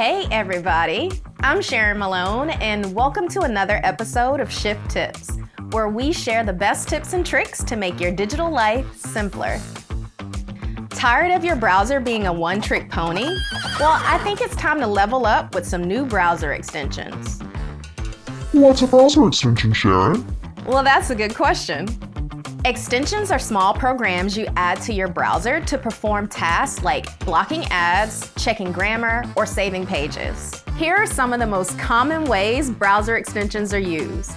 Hey everybody, I'm Sharon Malone and welcome to another episode of Shift Tips, where we share the best tips and tricks to make your digital life simpler. Tired of your browser being a one-trick pony? Well, I think it's time to level up with some new browser extensions. What's a browser extension, Sharon? Well, that's a good question. Extensions are small programs you add to your browser to perform tasks like blocking ads, checking grammar, or saving pages. Here are some of the most common ways browser extensions are used.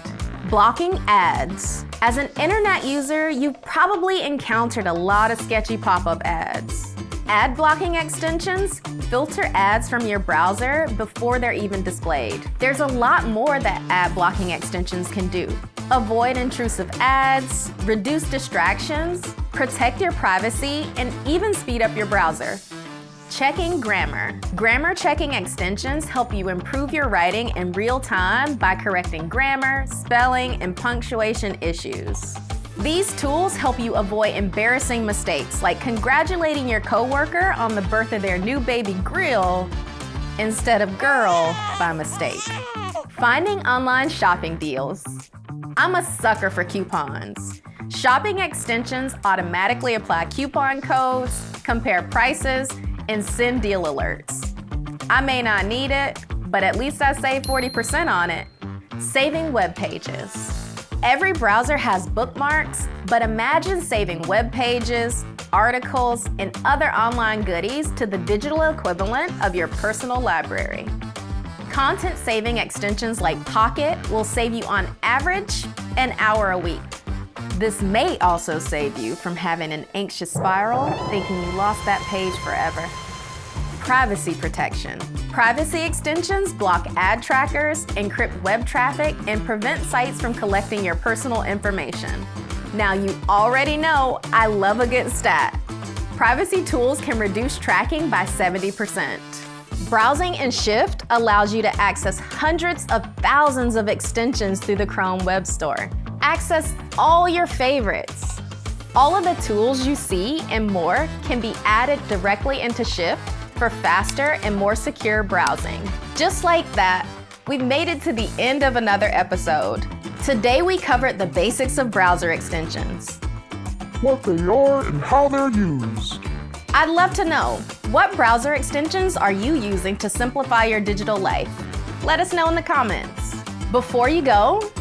Blocking ads. As an internet user, you've probably encountered a lot of sketchy pop-up ads. Ad blocking extensions filter ads from your browser before they're even displayed. There's a lot more that ad blocking extensions can do. Avoid intrusive ads, reduce distractions, protect your privacy, and even speed up your browser. Checking grammar. Grammar checking extensions help you improve your writing in real time by correcting grammar, spelling, and punctuation issues. These tools help you avoid embarrassing mistakes like congratulating your coworker on the birth of their new baby grill instead of girl by mistake. Finding online shopping deals. I'm a sucker for coupons. Shopping extensions automatically apply coupon codes, compare prices, and send deal alerts. I may not need it, but at least I save 40% on it. Saving web pages. Every browser has bookmarks, but imagine saving web pages, articles, and other online goodies to the digital equivalent of your personal library. Content saving extensions like Pocket will save you on average an hour a week. This may also save you from having an anxious spiral thinking you lost that page forever. Privacy protection. Privacy extensions block ad trackers, encrypt web traffic, and prevent sites from collecting your personal information. Now you already know I love a good stat. Privacy tools can reduce tracking by 70%. Browsing in Shift allows you to access hundreds of thousands of extensions through the Chrome Web Store. Access all your favorites. All of the tools you see and more can be added directly into Shift for faster and more secure browsing. Just like that, we've made it to the end of another episode. Today we covered the basics of browser extensions. What they are and how they're used. I'd love to know, what browser extensions are you using to simplify your digital life? Let us know in the comments. Before you go,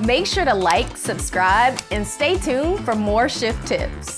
make sure to like, subscribe, and stay tuned for more Shift Tips.